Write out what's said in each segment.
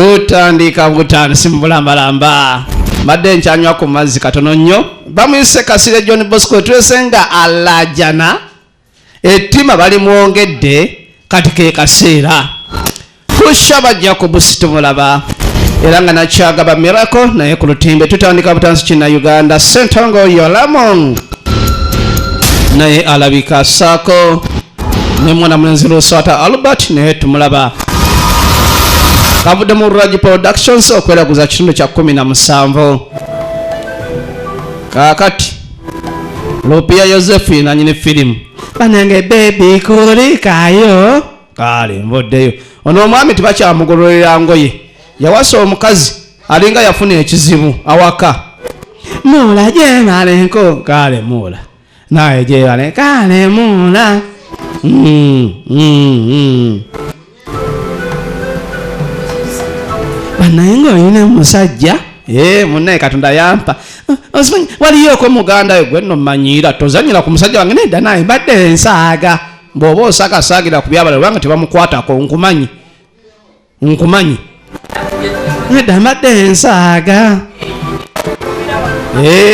tutandika butano simbulambalamba madde nkyanywa ku mazzi katono nnyo bamuyise Kasirye John Bosco twesenga alajana ettima bali mwongedde kati ke kaseera kusha bajja ku busito mulaba era nga nakyagaba Miracle naye ku lutimbe tutandika butansi kina Uganda Sentongo Yolamon naye alabika Sako ne mwana mwenzi Luswata Albert naye tumulaba kavudde mu Raj Productions okweraguza kitundu kya 17 kakati Lopia Josephine nanyini filimu banange baby kulikayo kale mboddeyo ono omwami tibakyamugololera ngoye yawasa omukazi alinga yafuna ekizibu awaka mula gyemalenko kale mula naye gyebale kale mula banayenga oyina musajja munaye Katonda yampa waliyo ko muganda gwe no manyira tozanyira ku musajja wange nedda naye badde ensaaga bw'oba osaagasaagira ku byabala lwanga tebamukwatako nkumanyi nedda mbadde ensaaga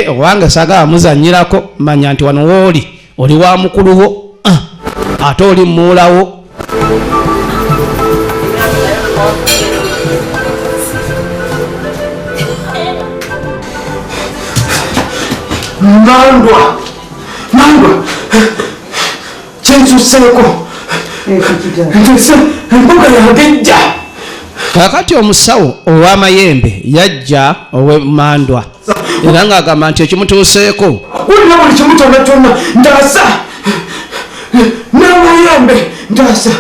owange saaga amuzanyirako manya nti wano wooli oli wa mukuluwo ate oli muulawo Mandwa kyensuseko ntuse embuga yagejja kakati omusawo ow'amayembe yajja owe Mandwa era ng'agamba nti ekimutuuseeko wulina buli kimu kyonna kyonna ndaasa n'amayembe ndaasa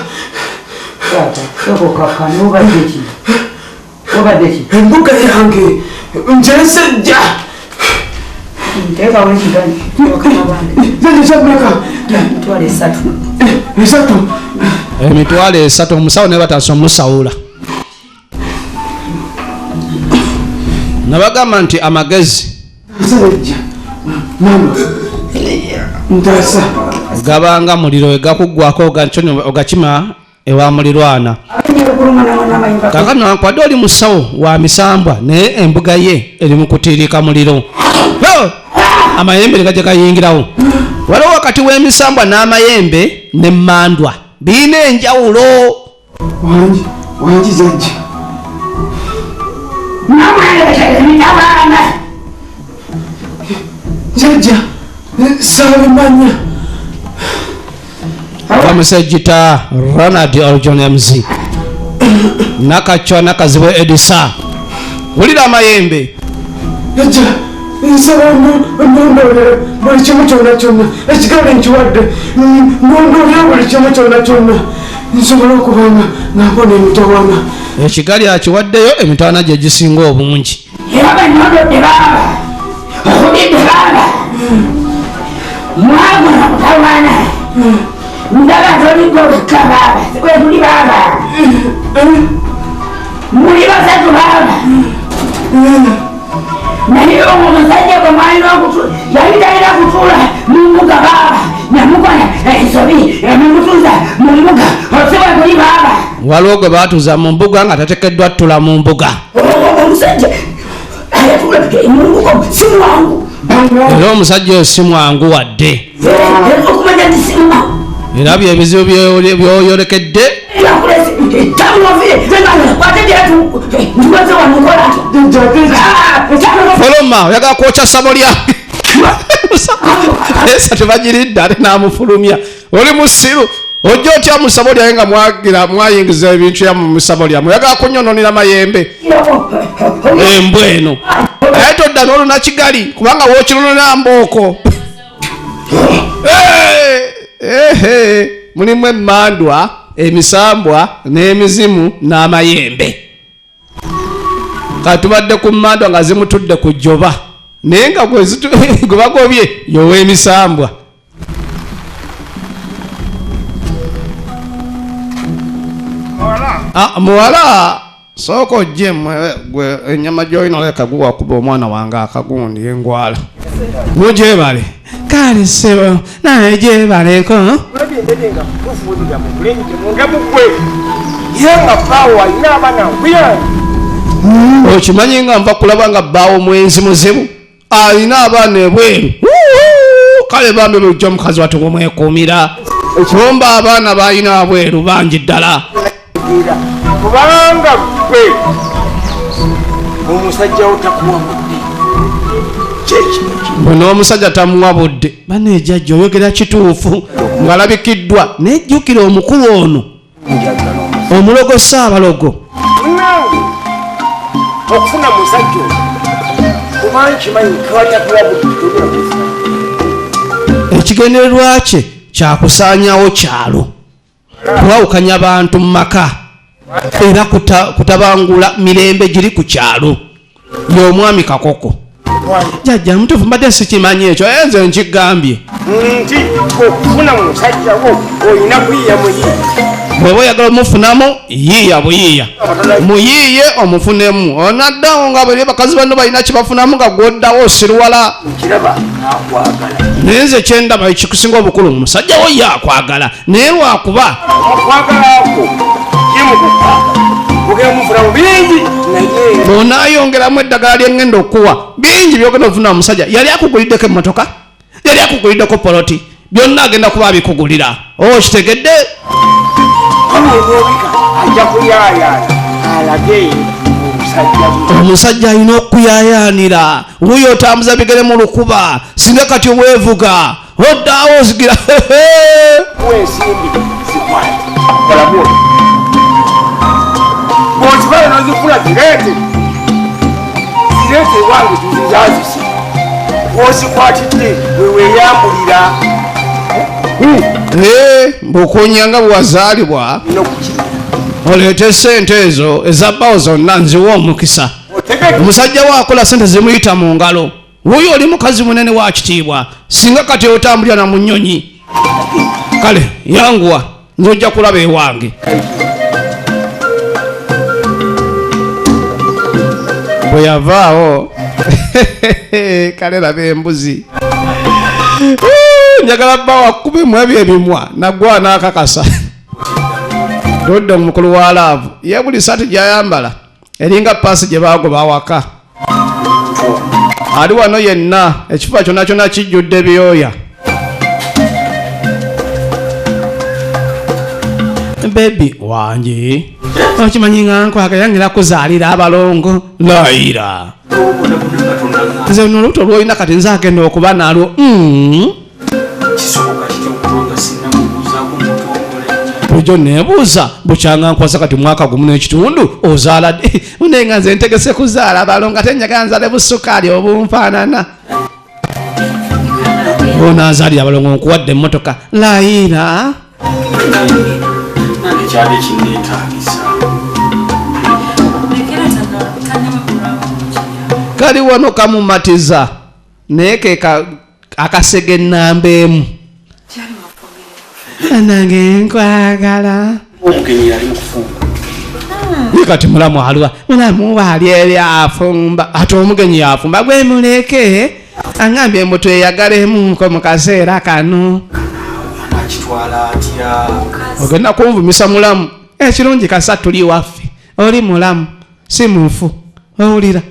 embuga yange njesejja emitwalo 3 omusawo ne bataasa omusawula nabagamba nti amagezi gabanga muliro egakuggwako ogakima ewa mulirwana kakati nankwadde oli musawo wa misambwa naye embuga ye eri mu kutiirika muliro amayembe negajja gayingirawo waliwo wakati w'emisambwa n'amayembe ne Mandwa birina enjawulo wangi zajja jajja sabimanya bamusejjita Ronald Oljon MC nakacwa nakazibwe Edisa wulira amayembe jajja nsaba ndondolere buli kimu kyonna kyonna ekigambo nkiwadde ndondolere buli kimu kyonna kyonna nsobola okubanga nampona emitawana ekigali akiwaddeyo emitawana gye gisinga obungi era banyondodde baaba okubidde baaba mwagona mutawana ndaba tolinga olukka baaba wetuli baaba muli basatu baaba naye omusajja gwe mwalina yali talina kutuula mu mbuga baaba namukona ensobi emutuuza mu mbuga osibwe tuli baaba waliwo gwe baatuuza mu mbuga nga tateekeddwa ttula mu mbuga omusajja ayatula mu mbuga si mwangu era omusajja oyo si mwangu wadde okumanya nti si mwangu era byebizibu byoyolekedde Foloma oyagala kwokya ssabo lyange esa tebagiridde ate n'amufulumya oli musiru ojja otya mu ssabo lyange nga mwayingiza ebintu yamu mu ssabo lyamu oyagala kunyononera mayembe embwa eno naye todda n'olunakigali kubanga wookirunonera mbooko mulimu Mandwa emisambwa n'emizimu n'amayembe katubadde ku Mandwa nga zimutudde ku jjoba naye nga gwe bagobye yoweemisambwa muwala sooka ojje gwe ennyama gy'olina oleka guwa kuba omwana wange akagundi engwala mugyebale kale sebo naye gyebaleko yenga pawa ina abana okimanyi nga nva kulaba nga bbaawo mwenzi muzibu alina abaana ebweru kale bambi bujja omukazi wate bwemwekuumira bomba abaana balina abweru bangi ddala kubanga gwe omusajja otakuwa budde bwe n'omusajja tamuwa budde baneejajja oyogera kituufu ng'alabikiddwa nejjukira omukulu ono omulogo saabalogo nange okufuna musajja oyo kubanga kimanyi kawalina kuwa budde ekigendererwa kye kyakusaanyawo kyalo kuwawukanya abantu mu maka era kutabangula mirembe giri ku kyalo y'omwami Kakoko jjajja mutuufu mbadde sikimanyi ekyo nze nkigambye nti okufuna musajja wo olina kuyiya muyiiya bw'oba oyagala omufunamu yiiya buyiiya muyiiye omufunemu onaddawo nga bwe bakazi banno balina kibafunamu nga gwoddawo osirwala kiraba akwagala naye nze kyendaba ekikusinga obukulu musajja wo ye akwagala naye lwakuba okwagalako kimukukwagala ogenda omufunamu bingi naye bw'onaayongeramu eddagala lyengenda okuwa bingi byogenda ofuna omusajja yali akuguliddeko emmotoka yali akuguliddeko poloti byonna agenda kuba abikugulira kitegedde omwobika ajja kuyaayaana alage omusajja alina okuyaayaanira wuyo otambuza bigere mu lukuba singa kati weevuga oddaawo ozigira ensimbi zikwate olabula bw'ozibala n'ozifuna zireete wange tuzizazise bw'ozikwatidde weweeyambulira bw'okunyanga bwe wazaalibwa oleete sente ezo ezabbawo zonna nziwa omukisa omusajja waakola sente zimuyita mu ngalo wuyo oli mukazi munene wa kitiibwa singa kati otambulira na mu nnyonyi kale yanguwa nze ojja kulaba ewange bwe yavaawo kale laba embuzi njagala bba wakubemu ebyo ebimwa naggwa n'akakasa dodda mukulu wa laavu ye buli saati gyayambala eringa paasi gye baagoba awaka ali wano yenna ekifuba kyonna kyonna kijjudde byoya bebi wange okimanyi nga nkwagala ngira kuzaalira abalongo layira nze luno olubuto lwolina kati nze agenda okuba nalwo bulijjo neebuuza bukyanga nkwasa kati mwaka gumu n'ekitundu ozaala dde naye nga nze ntegese kuzaala abalongo ate njagala nzaale busukaali obunfaanana bonaazaalira abalongo nkuwadde emmotoka layira kyali kinneetaagisa kali wano kamumatiza naye ke akasege ennamba emu nange nkwagala omugenyi yali mufumba ye kati mulamu alwa mulamu waali ebyafumba ate omugenyi yafumba gwe muleke angambye mbu tweyagalemuko mu kaseera kano akitwala atya ogenda kunvumisa mulamu ekirungi kasa tuli waffe oli mulamu si mufu owulira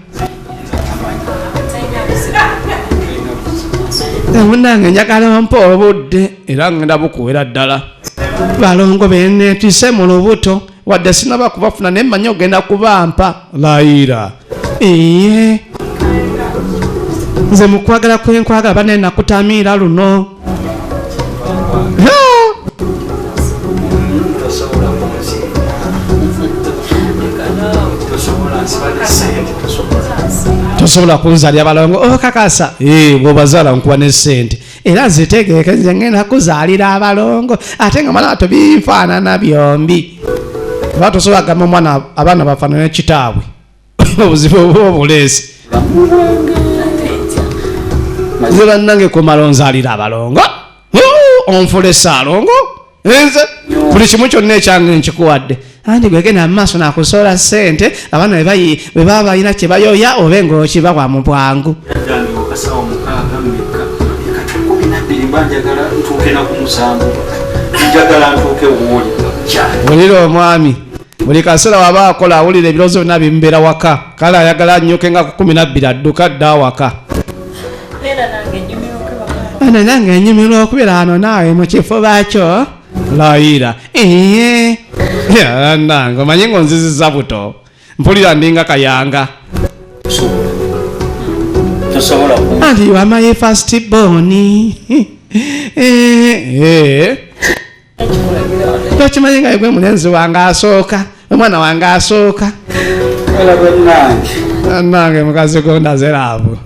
munange njagala mpa obudde era ngenda bukuwera ddala balongo beneetise mu lubuto wadde sinaba kubafuna naye mmanyi ogenda kubampa layira iye nze mukwagala kwenkwagala banaye nakutamiira luno tosobola kunzalya abalongo okakasa bwobazaala nkuba ne sente era zitegeeke nze ngenda kuzaalira abalongo ate nga mwana bato binfaanana byombi oba tosobola gamba omwana abaana bafaanana kitaabwe obuzibu oba obuleesi nze bannange kumala onzaalira abalongo onfulesa alongo nze buli kimu kyonna ekyange nkikuwadde andi gwegenda mu maaso nakusoola ssente abaana bwe baba balina kye bayoya obe ng'okibawa mu bwangu olira omwami buli kaseera waba akola awulira ebirowoozo byonna bimbeera waka kale ayagala annyoke nga ku 12 adduka dda awaka ano nange enyumirwa okubeera ano naawe mu kifuba kyo layira nange omanyi ngonziziza buto mpulira ndinga kayanga anti you are my first born tokimanyi nga gwe mulenzi wange asooka omwana wange asooka nange mukazi gondazeraavu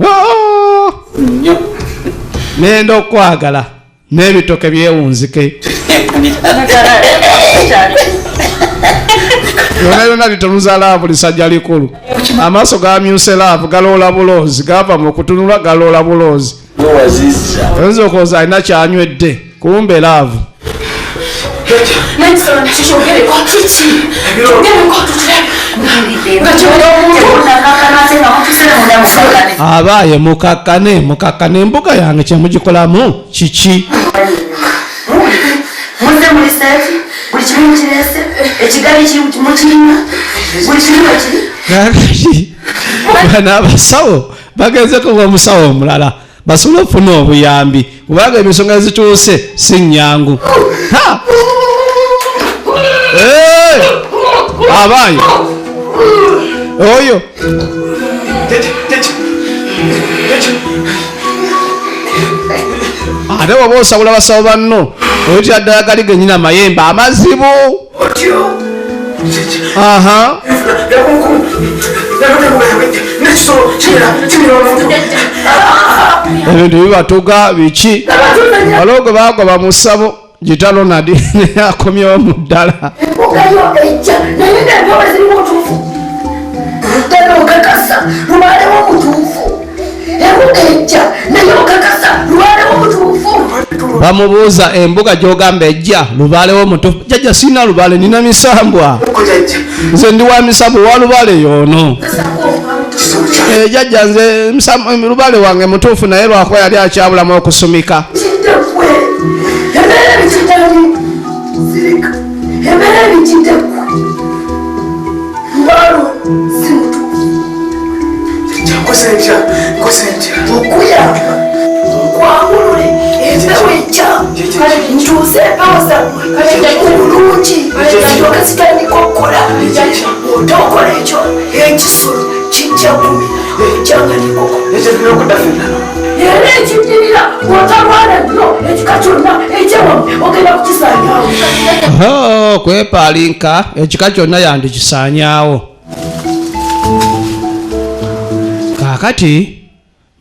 nenda okwagala n'ebitoke byewunzike yona yona litonuza laavu lisajja likulu amaaso gamyuse laavu galoola buloozi gava mu kutunula galoola buloozi oyinza okulooza alina kyanywedde kumbe laavu abaaye mukakkane embuga yange kyemugikolamu kiki bana abasawo bagenzeko b'omusawo omulala basobole okufuna obuyambi kubanga emisonga ezituuse si nnyangu abaaye oyo ate waba osabula basawo banno oyitira ddala gali genyina amayembe amazibu ebintu bibatuga biki waliwo gwe bagoba mu ssabo gita Ronald akomyewo mu ddala bamubuuza embuga gy'ogamba ejja lubaalewo mutuufu jjajja sirina lubaale nina misambwa nze ndi wa misambwa wa lubaale yoono jjajja nze lubaale wange mutuufu naye lwakuba yali akyabulamu okusumika kwepalinka ekika kyonna yandikisaanyaawo kaakati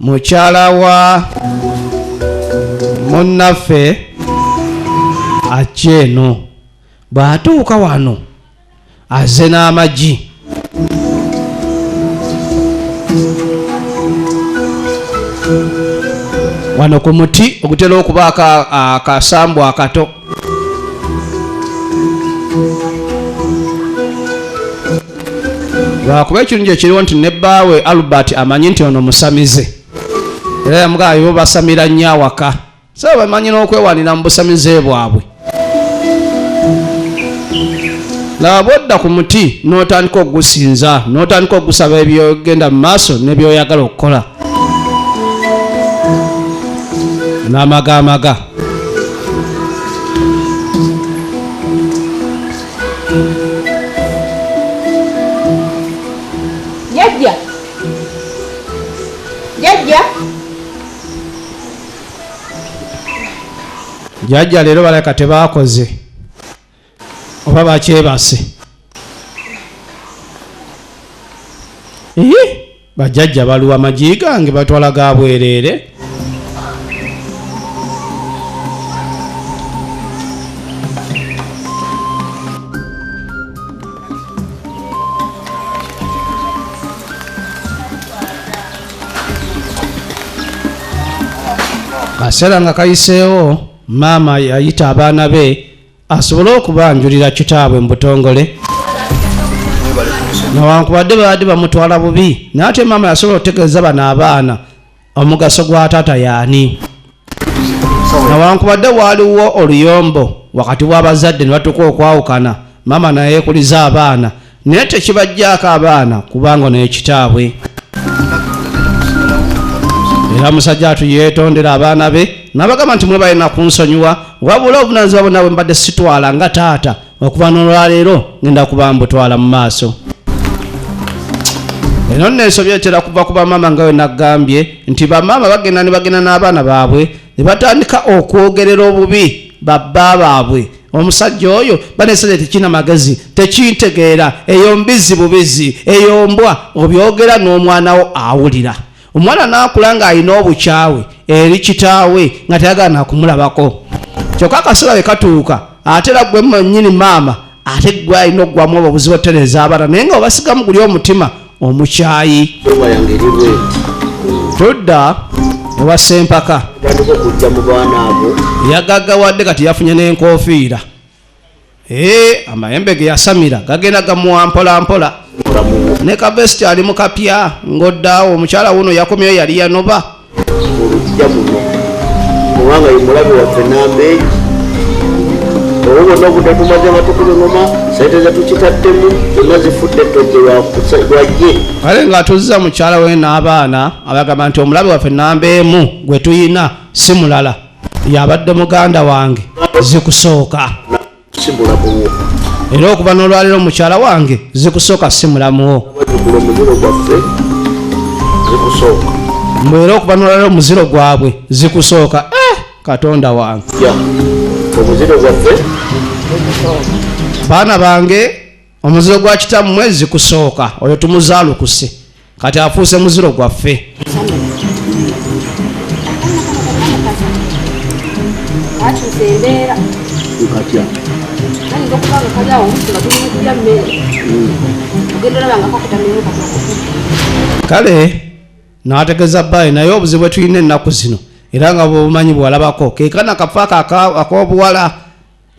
mukyala wa munnaffe akyeno bw'atuuka wano azze n'amagi wano ku muti ogutera okuba akasambu akato lwakuba ekirungi ekiriwo nti ne bbaawe Albert amanyi nti ono musamize era yamugaa bo basamira nnyo awaka so bamanyi n'okwewanira mu busamize bwabwe laba bwodda ku muti n'otandika okugusinza n'otandika okugusaba ebyogenda mu maaso n'ebyoyagala okukola n'amagaamaga jjajja leero balaka tebaakoze oba bakyebase bajjajja baluwa amagi gange batwala ga bwereere kaseera nga kayiseewo maama yayita abaana be asobole okubanjulira kitaabwe mu butongole newankubadde baadde bamutwala bubi naye ate maama yasobola okutegeeza bano abaana omugaso gwa taata yaani newankubadde waaliwo oluyombo wakati w'abazadde ne batuuka okwawukana mama naye yeekuliza abaana naye tekibajjaako abaana kubanga naye kitaabwe. Era musajja atu yeetondera abaana be n'abagamba nti mwe balina kunsonyiwa wabula obuvunaanyizibwa bwonna bwe mbadde sitwala nga taata okuva n'olwaleero ngenda kuba mbutwala mu maaso. Eno nno ensobi etera kuva ku bamama nga we naggambye nti bamama bagenda n'abaana baabwe ne batandika okwogerera obubi babba baabwe. Omusajja oyo banesajja tekina magezi tekintegeera eyo mbizi bubizi eyo mbwa obyogera n'omwana wo awulira. Omwana n'akula ng'alina obukyawe eri kitaawe nga tayagala kumulabako. Kyokka akaseera we katuuka ate era gwe mwennyini maama ate gwe alina oggwamu obuzibu otereeza abaana naye nga obasigamu guli omutima omukyayi. Tudda ewa Ssempaka yagaggawadde kati yafunye n'enkofiira. Amayembe ge yasamira gagenda gamuwa mpola mpola ne kavesiti ali mu kapya ng'oddaawo. Omukyala wuno yakomyeyo yali yanoba. Kubanga yimulabe waffe Nambeegi obubona obutatumaze batukube ngoma sente zetukitaddemu zonna zifudde tojje lwajje. Kale ng'atuzza mukyala we n'abaana abagamba nti omulabe waffe Nambeemu gwe tuyina si mulala yabadde muganda wange zikusooka. Simulamuwo era okuva n'olwaleero mukyala wange zikusooka si mulamuwo. omuziro gwaffe zikusooka mbwera okuva n'olwaleero omuziro gwabwe zikusooka. Katonda wange omuziro gwaffe baana bange omuziro gwa kitammwe zikusooka. Oyo tumuzaalukuse kati afuuse muziro gwaffe. Kale n'ategeeza bbayi naye obuzibu bwe tulina ennaku zino era nga bw'obumanyi bwalabako keekana akafa ak'obuwala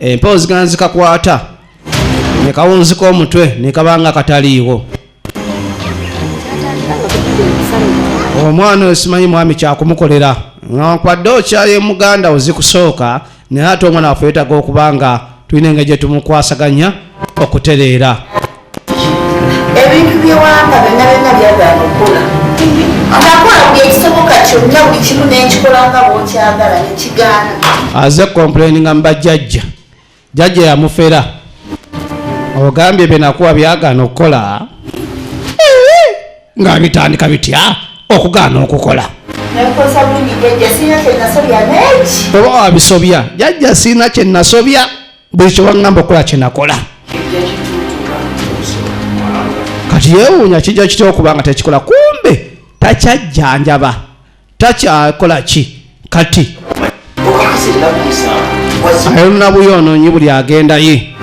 empewo zigana zikakwata ne kawunzika omutwe ne kabanga kataliiwo. Omwana oyo simanyi mwami kyakumukolera nkwadde okyaye muganda wo zikusooka naye ate omwana waffe yeetaga okubanga tulina engeri gye tumukwasaganya okutereera. Ebintu byewanga byonna byonna byagaana okukola. Amakola buli ekisoboka kyonna buli kimu n'ekikola nga bw'okyagala nekigaana. Aze complaininga mu bajjajja. Jjajja yamufera. Ogambye bye nakuwa byagaana okukola nga bitandika bitya okugaana okukola. Nekosa bulungi jjajja sirina kye nasobya neeki. Oba wabisobya jjajja sirina kye nasobya buli kye waŋŋamba okukola kye nakola. Kati yeewuunya kijja kitya okubanga tekikola kumbe takyajjanjaba takyakola ki kati ayoluna buyonoonyi buli agendaye.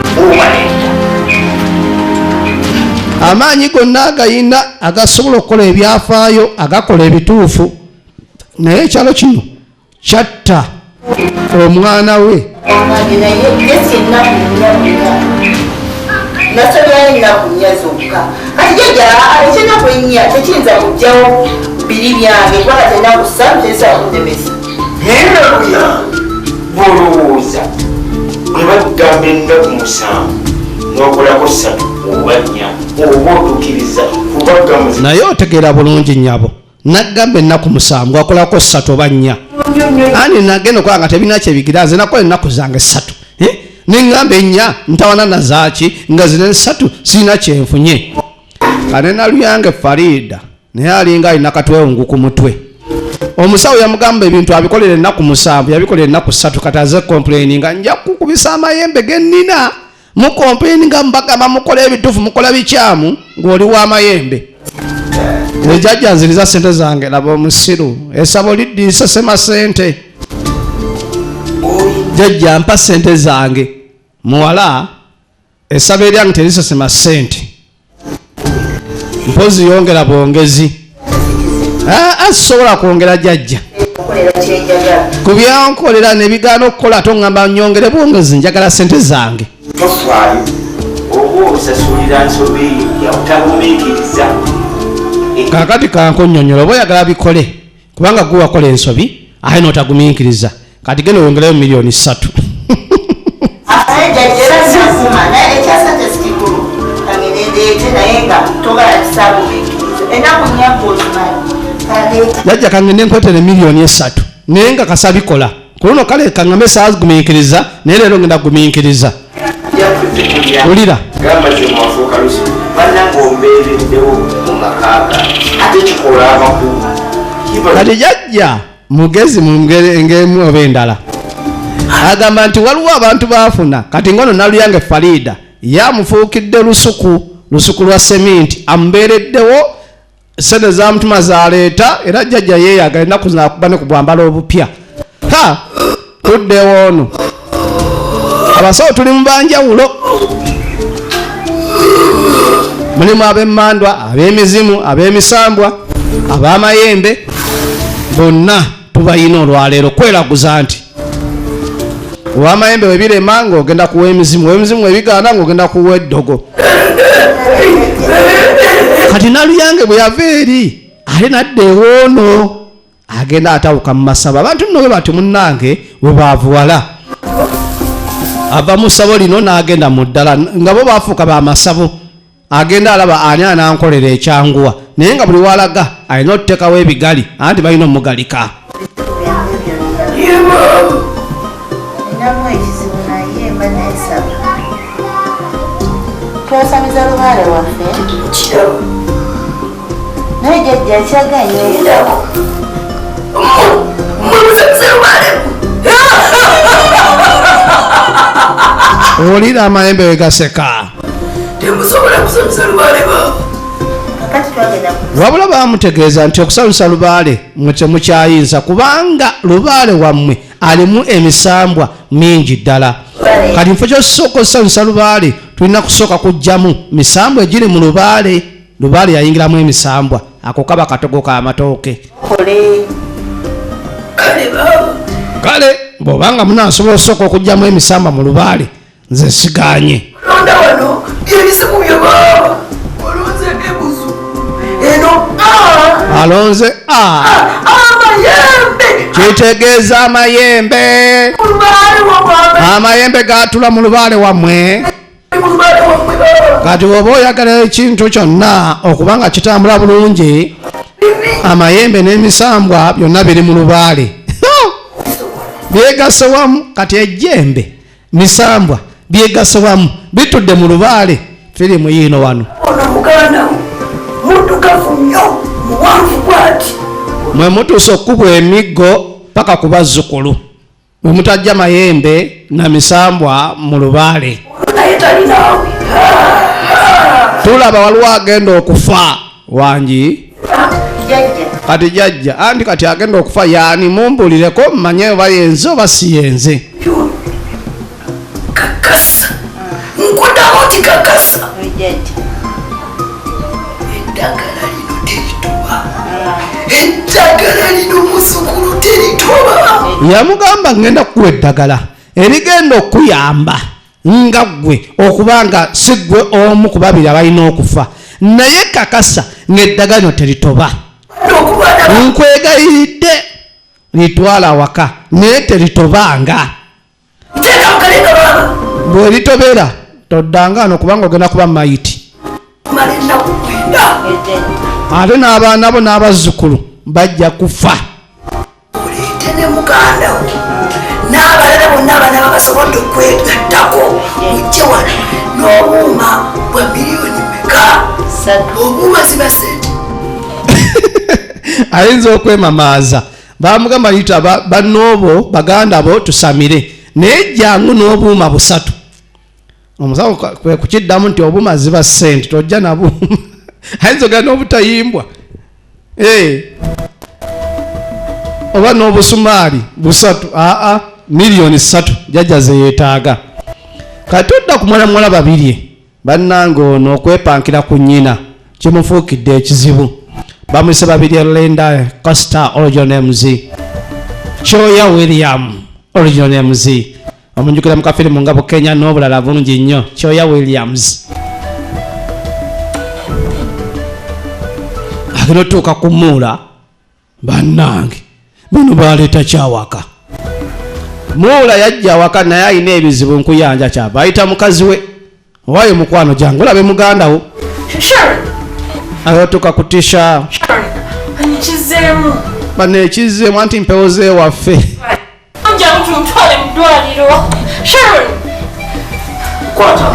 Amaanyi gonna agayina agasobola okukola ebyafaayo agakola ebituufu naye ekyalo kino kyatta omwana we. Nasobyayo ennaku nnya zokka kati jjajja ekyennaku ennya tekiyinza kujjawo biri byange kubanga tennaku ssatu tezisobola kundemesa. naye ennaku yange bw'olowooza bwe bagamba ennaku 7 n'okolako 3 oba 4 oba otuukiriza kubagamba naye otegeera bulungi nnyabo naggamba ennaku 7 akolako 3 oba 4 ani nagenda okola nga tebina kyebigira nze nakola ennaku zange 3 neŋŋamba 4 ntawana nazaaki nga zine 3 sirina kyenfunye. Kane naluyange Farida naye alinga alina katwewungu ku mutwe. Omusawo yamugamba ebintu abikolera ennaku 7 yabikolera ennaku 3 kati aze complaininga nja kukubisa amayembe gennina mu complaininga mbagamba mukola ebituufu mukola bikyamu ng'oli w'amayembe. Ejjajja nziriza ssente zange laba omusiru essabo liddiisa sema ssente. Jjajja mpa ssente zange muwala essabo eryange terisasema ssente mpozi yongera bwongezi. Asobola kwongera jjajja ku byankolera ne bigaana okukola ate oŋŋamba nyongere bwongezi njagala ssente zange. tofaayo oba osasulira nsobi yawutagumiikiriza. Kaakati kankunnyonnyola oba oyagala bikole kubanga gwe wakola ensobi ate n'otagumiikiriza kati genda oyongerayo $3,000,000. Jjajja era zakuma naye ekyasante gireete naye nga togala kisaabumiikiriza ennaku nnyakka ozimanyi jajja kangende nkwetere miliyoni 3 naye nga kasabikola ku luno kale kaŋŋambe saagumiikiriza naye leero ngenda gumiikiriza ulira gamba kyemwafuuka lusi bannanga ombeereddewo mu makaaga ate kikola amakulu kati jajja mugezi mu ngemu oba endala agamba nti waliwo abantu baafuna kati ngono Naluyange Farida yamufuukidde lusuku lwa seminti amubeereddewo sente zamutuma zaleeta era jajja yeeyagala ennaku zinakuba ne ku bwambala obupya tuddewo ono abasawo tuli mu banjawulo mulimu ab'emmandwa ab'emizimu ab'emisambwa ab'amayembe bonna tubayina olwaleero kweraguza nti ow'amayembe webirema ng'ogenda kuwa emizimu w'emizimu webigaana ng'ogenda kuwa eddogo kati Naluyange bwe yava eri ale nadda ewoono agenda atawuka mu masabo abantu nno bwe bati munnange we baavuwala ava mu ssabo lino n'agenda mu ddala nga bo baafuuka ba masabo agenda alaba ani anankolera ekyanguwa naye nga buli walaga alina okuteekawo ebigali anti balina omugalika ninamu ekizibu naye mba nayesaba twasamiza lubaale waffe naye jjajja kyaganyweerako olira amayembe wegaseka temusobola kusanyusa lubaale baabo kakati twagenda wabula bamutegeeza nti okusanyusa lubaale mwe temukyayinza kubanga lubaale wammwe alimu emisambwa mingi ddala kati mufo kyosooka okusanyusa lubaale tulina kusooka kujjamu misambwa egiri mu lubaale yayingiramu emisambwa ako kaba katogo ka matooke kale bw'obanga munasobola osooka okujjamu emisambwa mu lubaale nze siganye londa wano byebisimu byebaaba olonze ebuzu eno alonze amayembe kitegeeza amayembe mulubaale wamwame amayembe gatula mu lubaale wammwe mulubaale wamwe baaba kati oba oyagala ekintu kyonna okubanga kitambula bulungi amayembe n'emisambwa byonna biri mu lubaale byegase wamu kati ejjembe misambwa byegase wamu bitudde mu lubaale firimu yiino wano ono muganda muddugavu nnyo muwanvu bwati mwe mutuusa okukubwa emiggo paka ku bazzukulu mwe mutajja mayembe na misambwa mu lubaale naye talinaawe tulaba waliwo agenda okufa wangi jjajja kati jajja anti kati agenda okufa yaani mumbulireko mmanye oba yenze oba si yenze kakasa nkuddamu ti kakasa jjajja eddagala lino teritoba eddagala lino musukulu teritoba yamugamba ngenda kukuwa eddagala erigenda okuyamba nga ggwe okubanga si ggwe omu ku babiri abalina okufa naye kakasa ng'eddagala lino teritoba n'okubaana nkwegayiridde litwala awaka naye teritobanga teeka mukalenga baaba bwe litobera toddanga ano kubanga ogenda kuba mayiti mala ennaku kwenda ate n'abaana bo n'abazzukulu bajja kufa oleete ne muganda wo n'abalala bonna abaana babasobodde okwegattako mujje wano n'obuuma bwa miliyoni meka obuuma ziba sente ayinza okwemamaaza bamugamba yita bannoobo baganda bo tusamire naye jangu n'obuuma 3 omusawo kwe kukiddamu nti obuuma ziba sente tojja nabuuma ayinza ogenda n'obutayimbwa oba n'obusumaali 3 miliyoni 3 jajja zeyeetaaga kati todda ku mwana babirye bannanga ono okwepankira ku nnyina kimufuukidde ekizibu bamuyise babirye Lenda Costa original MZ Choya William original MZ omunjukira mu kafirimu nga Kenya n'obulala bungi nnyo Choya Williams agenda otuuka ku Muula bannange bino baleeta kyawaka Muula yajja awaka naye alina ebizibu nkuyanja kyava ayita mukazi we owayo mukwano gyange olabe muganda wo ayotuka kutisha Nkizeemu. bano ekizzemu anti mpewo zeewaffe Nja mutuntwale mu ddwaliro. Sharon. Kwata.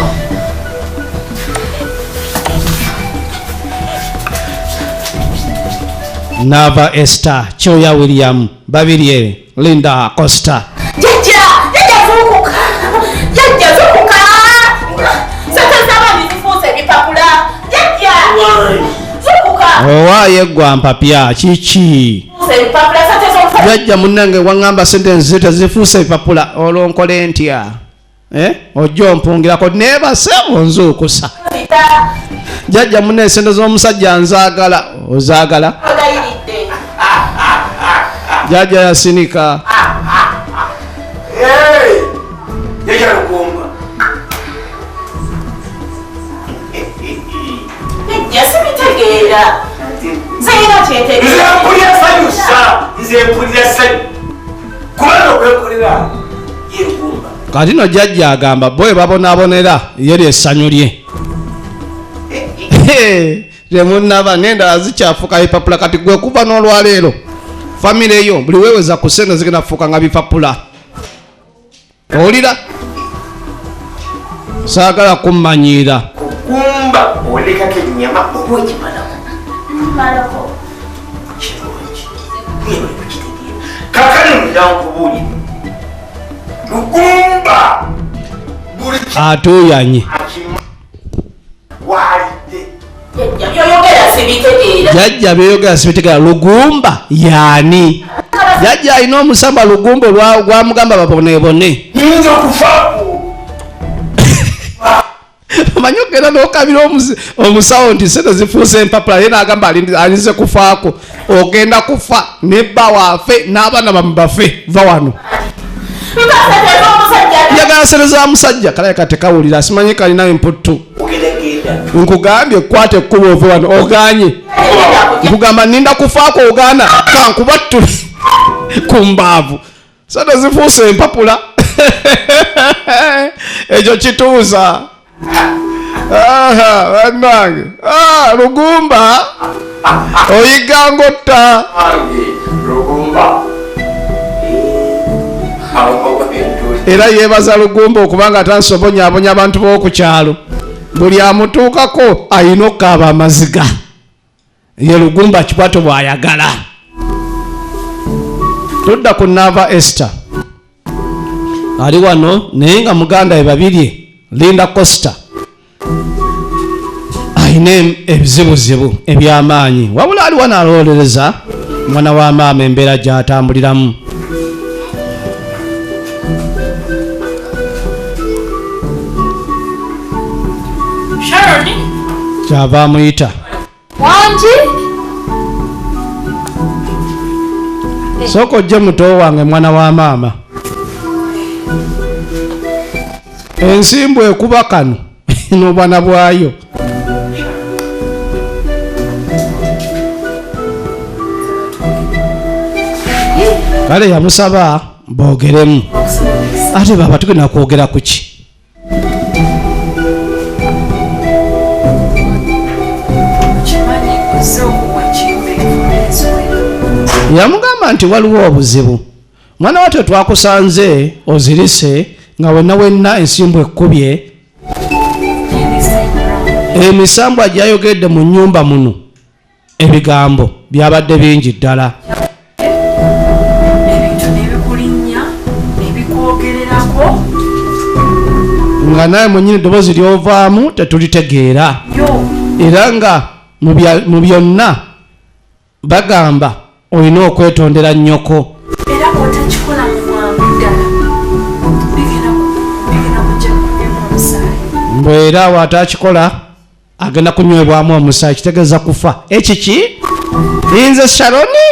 Nava Esther Kyoya William babiri Linda Costa Jajja zukuka. Sasa saba nizifunze ebipapula. Jajja. Zukuka. owaaye gwa mpapya kiki Ebipapula sasa zo. jajja munnange waŋŋamba sente nze tezifuuse ebipapula olwo nkole ntya ojja ompungirako neebase onzuukusa jajja munne sente z'omusajja nzaagala ozaagala Ogayiridde. jajja yasinika Jajja Lugumba. Yasibitegeera. Zeyina kyetegeera. Nze mpulira sanyusa. Nze mpulira sanyu. Kubanga okwekolera ye Lugumba. kati no jajja agamba bwe babonaabonera ye lyessanyu lye temunnaba n'endala zikyafuuka bipapula kati gwe kuba n'olwaleero famire yo buli weeweza ku sente zigenda kufuuka nga bipapula owulira saagala kummanyiira Lugumba olekako ennyama oba ogimalako. Malako. Kirungi. Niye bali kukitegeera. Kaakano ndankubuulira. Lugumba buli atuuyanye akima waalidde. Yoyogera sibitegeera. jajja byeyogera sibitegera Lugumba yaani jajja alina omusamba Lugumba gwamugamba baboneebone Yinza okufaako. omanyi ogenda n'okabira omusawo nti sente zifuuse empapula ye n'agamba alinze kufaako ogenda kufa nebba waafe n'abaana bamu bafe va wano Bibasateza omusajja. njagala sente za musajja kalaye katekawulira simanyi kalina emputtu Ogenda. nkugambye kwata ekkuba ove wano oganye nkugamba ninda kufaako ogaana kankubattu ku mbaavu sente zifuuse empapula ekyo kituuza bannange Lugumba oyiga ngotta Ange Lugumba. era yeebaza Lugumba okubanga atansobonyaabonya abantu b'oku kyalo buli amutuukako ayina okukaaba amaziga ye Lugumba kikwato bw'ayagala tudda ku Nava Esther ali wano naye nga muganda we babiri Linda Costa ayina ebizibuzibu ebyamaanyi wabula ali wano alowolereza mwana wa maama embeera gy'atambuliramu Sharon. kyava amuyita Wangi. sooka ojje muto wange mwana wa maama ensimbu ekuba kano n'obwana bwayo kale yamusaba boogeremu ate baba tugenda kwogera ku ki Kimanyi ozze okuwa ekiyumba ekifuneezo. yamugamba nti waliwo obuzibu mwana watwe twakusanze ozirise nga wenna ensimbu ekkubye emisambu agyayogedde mu nnyumba muno ebigambo byabadde bingi ddala Ebintu nebikulinnya nebikwogererako nga naye mwennyini eddoboozi ly'ovaamu tetulitegeera yo era nga mu byonna bagamba olina okwetondera nnyoko era bw'otakikola mu bwangu ddala bigenda kujja kunyemu omusaayi. mbwera waatakikola agenda kunywebwamu omusaayi kitegeeza kufa ekiki nze Sharoni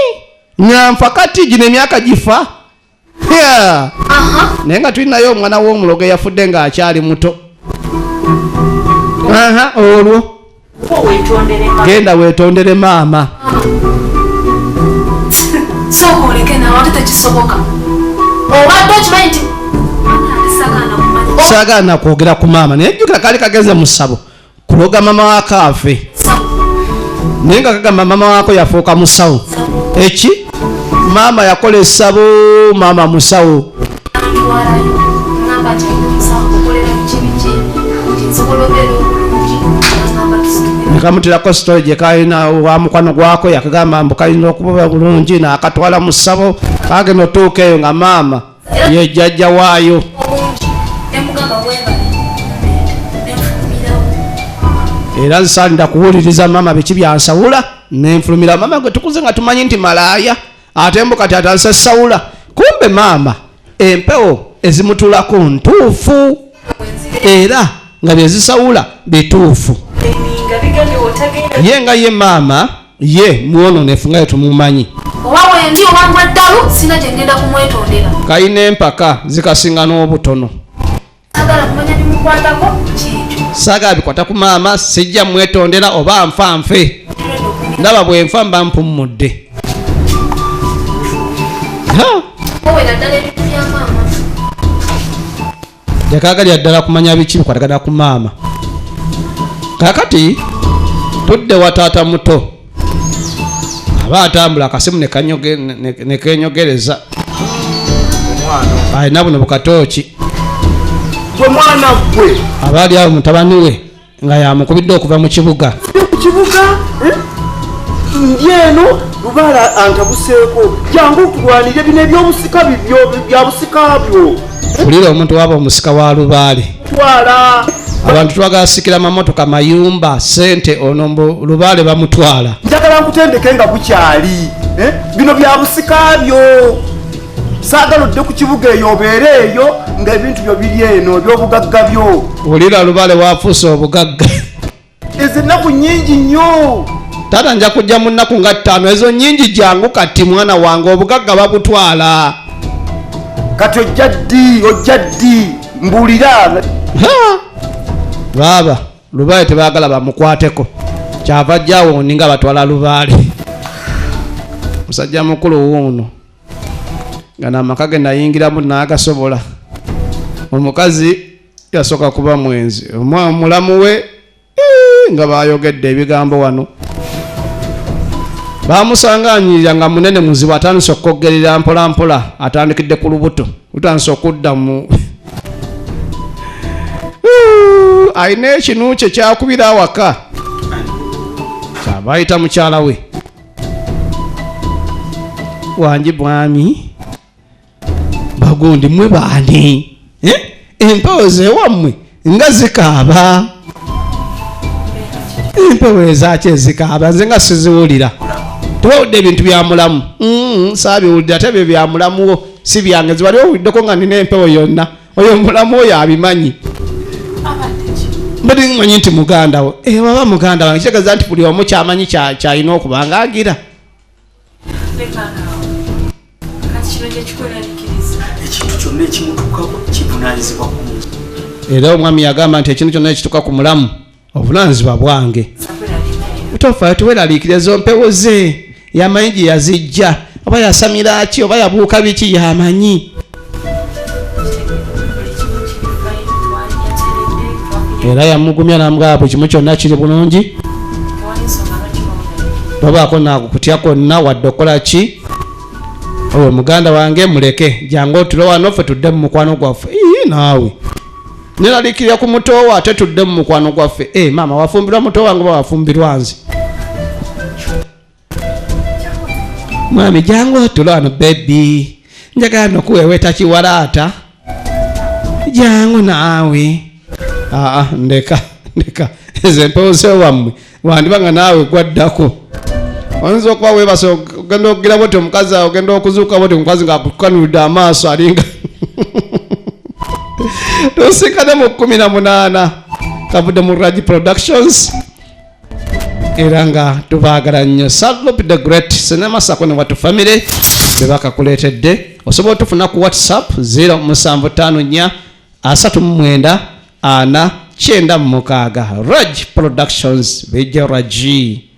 nyanfa kati gino emyaka gifa naye nga tulinayo omwana w'omulogo eyafudde ng'akyali muto olwo genda weetondere maama sooka oleke nawe ate tekisoboka obadde okimanyi nti sagana kumanya saagaana kwogera ku maama naye jjukira kaali kageze mu ssabo kuloga mama wako afe naye nga kagamba mama wako yafuuka musawo eki maama yakola essabo maama musawo nekamutirako sitole gyekalina wa mukwano gwako yakagamba mbu kalina okuba bulungi nakatwala mu ssabo kagenda otuuka eyo nga maama ye jjajja waayo era nsaanira kuwuliriza maama biki byansawula nenfulumira maama gwe tukuze nga tumanyi nti malaaya ate mbu kati atanse sawula kumbe maama empewo ezimutulako ntuufu era nga byezisawula bituufu ye nga ye maama ye mwononefu nga yetumumanyi kalina empaka zikasinga n'obutono saagala bikwata ku maama sijja mwetondera oba nfa nfe ndaba bwenfa mba mpummudde yakaagalya ddala kumanya biki bikwatagana ku maama kakati tudde wa taata muto aba atambula akasimu nekenyogereza alina buno bukatooki gwe mwana gwe abaali awo mutabani we nga yamukubidde okuva mu kibuga yeeno lubaala antabuseeko jangu okulwanire bino ebyobusika byabusika byo ulira omuntu waba omusika wa lubaale twala abantu twagala sikira mamotoka mayumba sente ono mbu lubaale bamutwala njagala nkutendeke nga bukyali bino byabusika byo saagala odde ku kibuga eyo obeere eyo nga ebintu byo biri eno ebyobugagga byo ulira lubaale wafuuse obugagga ezo ennaku nnyingi nnyo taata nja kujja mu nnaku nga 5 ezo nnyingi jangu kati mwana wange obugagga babutwala kati ojja ddi mbuulira baaba lubaale tebaagala bamukwateko kyava jjawo ninga batwala lubaale musajja mukulu wuuno nga namaka ge nayingiramu naagasobola omukazi yasooka kuba mwenzi omulamu we nga bayogedde ebigambo wano bamusanganyirira nga munene muzibu atandise okukoggerera mpola mpola atandikidde ku lubuto lutandise okudda mu alina ekinu kye kyakubira awaka kyabayita mukyala we wangi bwami bagundi mwe baani empewo zewammwe nga zikaaba empewo ezaki ezikaaba nze nga siziwulira tewawudde ebintu byamulamu saabiwulira te byo byamulamuwo si byange ziwali owuliddeko nga nina empewo yonna oyo mulamu oyo abimanyi mbadde manyi nti muganda wo waba muganda wange kitegeeza nti buli omu kyamanyi kyalina okuba nga agira ekintu kyonna ekimutukako kivunanyizibwa ku muntu era omwami yagamba nti ekintu kyonna ekituuka ku mulamu obuvunanyizibwa bwange tofa tiweraliikira ezo mpewo ze yamanyi gye yazijja oba yasamira ki oba yabuuka biki yamanyi era yamugumya namugamba buli kimu kyonna kiri bulungi tobaako nakukutya konna wadde okola ki oyo muganda wange muleke jangu otulo wano ffe tudde mu mukwano gwaffe naawe neraliikirira ku mutowo ate tudde mu mukwano gwaffe maama wafumbirwa muto wange oba wafumbirwa nze mwami jangu otulo wano bebi njagala nokuweeweta kiwalaata jangu naawe ndeka ezo empewo zewammwe wandibanga naawe gwaddako oyinza okuba webase ogenda okugira boti omukazi awo ogenda okuzuuka boti omukazi nga akukanulidde amaaso alinga tosikane mu 18 kavudde mu Raj Productions era nga tubaagala nnyo Salop the Great Senemasako ne watu family bebakakuleetedde osobola otufuna ku WhatsApp 0754 39 46 Raj Productions Vijay Raji